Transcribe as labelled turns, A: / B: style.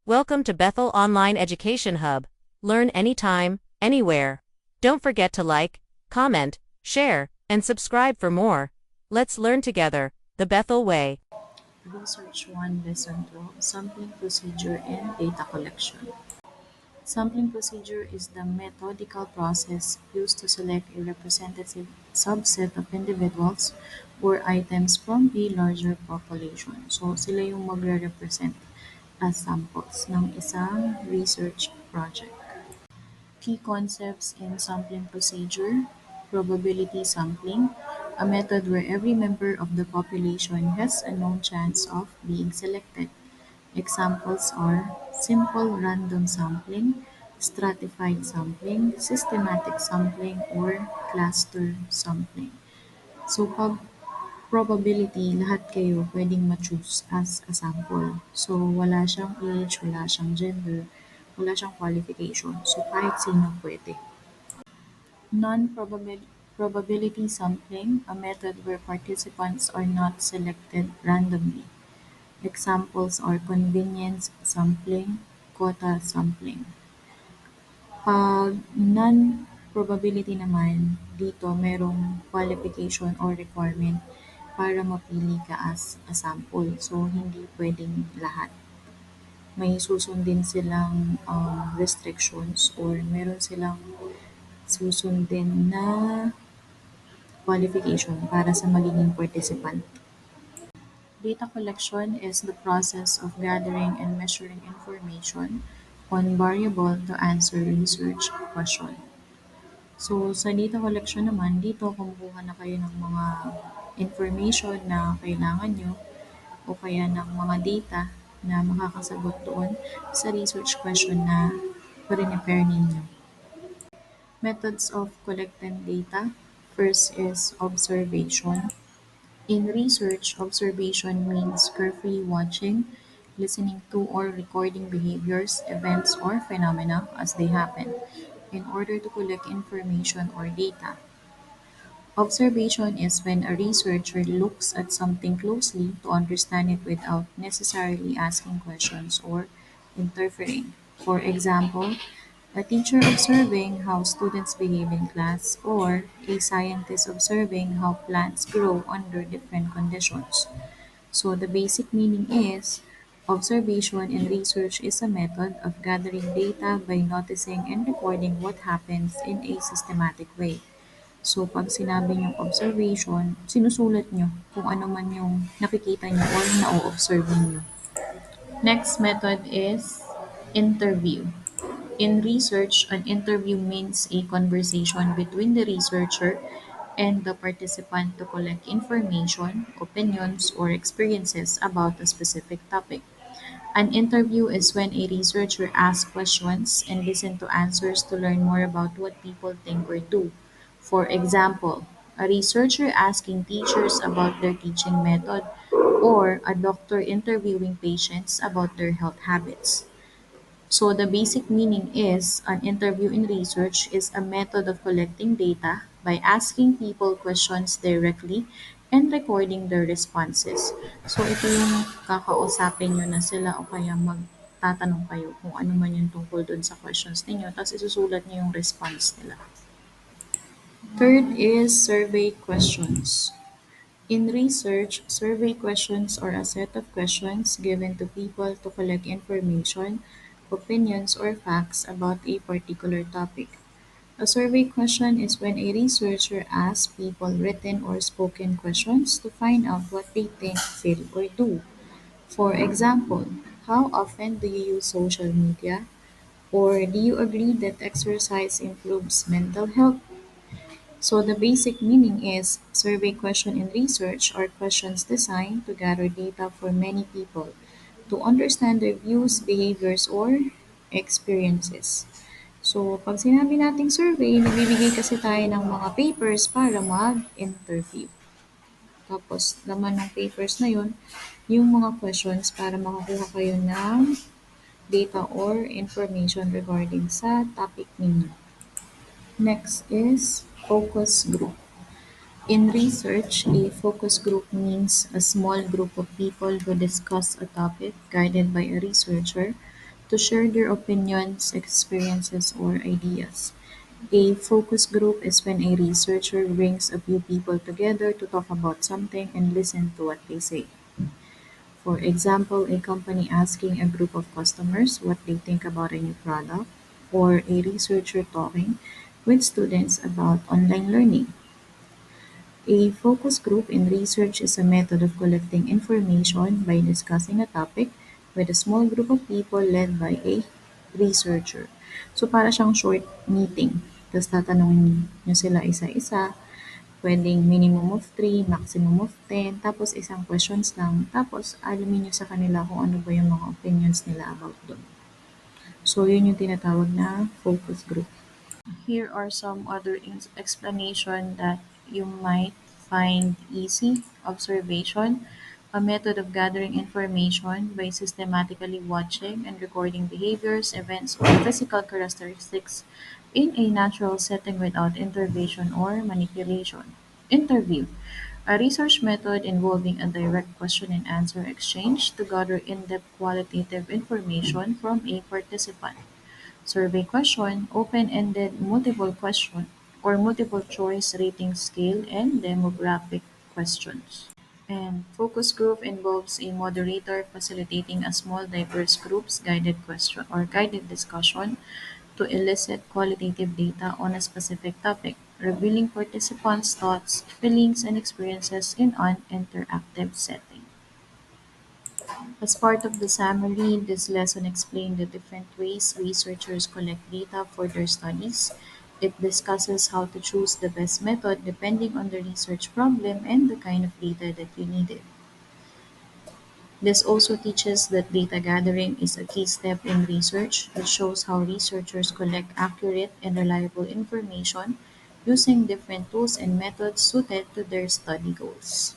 A: Welcome to Bethel Online Education Hub. Learn anytime, anywhere. Don't forget to like, comment, share, and subscribe for more. Let's learn together, the Bethel way.
B: Research 1, Lesson 12, Sampling Procedure and Data Collection. Sampling procedure is the methodical process used to select a representative subset of individuals or items from a larger population. So, sila yung magre-represent as samples ng isang research project. Key concepts in sampling procedure: probability sampling, a method where every member of the population has a known chance of being selected. Examples are simple random sampling, stratified sampling, systematic sampling, or cluster sampling. So pag probability, lahat kayo pwedeng ma-choose as a sample. So wala siyang age, wala siyang gender, wala siyang qualification. So kahit sino pwede. Non-probability sampling, a method where participants are not selected randomly. Examples are convenience sampling, quota sampling. Pag non-probability naman, dito merong qualification or requirement para mapili ka as a sample. So, hindi pwedeng lahat. May susundin silang restrictions or meron silang susundin na qualification para sa magiging participant. Data collection is the process of gathering and measuring information on variable to answer research question. So, sa data collection naman, dito kumukuha na kayo ng mga information na kailangan nyo o kaya ng mga data na makakasagot doon sa research question na prepare ninyo. Methods of collecting data. First is observation. In research, observation means carefully watching, listening to, or recording behaviors, events, or phenomena as they happen in order to collect information or data. Observation is when a researcher looks at something closely to understand it without necessarily asking questions or interfering. For example, a teacher observing how students behave in class, or a scientist observing how plants grow under different conditions. So the basic meaning is observation in research is a method of gathering data by noticing and recording what happens in a systematic way. So pag sinabi niyong observation, sinusulat niyo kung ano man yung nakikita niyo or na-observe niyo. Next method is interview. In research, an interview means a conversation between the researcher and the participant to collect information, opinions, or experiences about a specific topic. An interview is when a researcher asks questions and listens to answers to learn more about what people think or do. For example, a researcher asking teachers about their teaching method, or a doctor interviewing patients about their health habits. So the basic meaning is an interview in research is a method of collecting data by asking people questions directly and recording their responses. So ito yung kakausapin nyo na sila o kaya magtatanong kayo kung ano man yung tungkol dun sa questions ninyo, tapos isusulat nyo yung response nila. Third is survey questions. In research, survey questions are a set of questions given to people to collect information, opinions, or facts about a particular topic. A survey question is when a researcher asks people written or spoken questions to find out what they think, feel, or do. For example, how often do you use social media? Or do you agree that exercise improves mental health? So the basic meaning is survey question in research are questions designed to gather data for many people to understand their views, behaviors, or experiences. So, pag sinabi nating survey, nagbibigay kasi tayo ng mga papers para mag-interview. Tapos, laman ng papers na yun, yung mga questions para makakuha kayo ng data or information regarding sa topic ninyo. Next is focus group. In research, a focus group means a small group of people who discuss a topic guided by a researcher to share their opinions, experiences, or ideas. A focus group is when a researcher brings a few people together to talk about something and listen to what they say. For example, a company asking a group of customers what they think about a new product, or a researcher talking with students about online learning. A focus group in research is a method of collecting information by discussing a topic with a small group of people led by a researcher. So para siyang short meeting. Tapos tatanungin niyo sila isa-isa, pwedeng minimum of 3, maximum of 10, tapos isang questions lang. Tapos alamin niyo sa kanila kung ano ba yung mga opinions nila about dun. So yun yung tinatawag na focus group. Here are some other explanation that you might find easy. Observation, a method of gathering information by systematically watching and recording behaviors, events, or physical characteristics in a natural setting without intervention or manipulation. Interview, a research method involving a direct question and answer exchange to gather in-depth qualitative information from a participant. Survey question, open-ended multiple question or multiple choice rating scale and demographic questions. And focus group involves a moderator facilitating a small diverse groups guided question or guided discussion to elicit qualitative data on a specific topic, revealing participants' thoughts, feelings, and experiences in an interactive setting. As part of the summary, this lesson explained the different ways researchers collect data for their studies. It discusses how to choose the best method depending on the research problem and the kind of data that you needed. This also teaches that data gathering is a key step in research. It shows how researchers collect accurate and reliable information using different tools and methods suited to their study goals.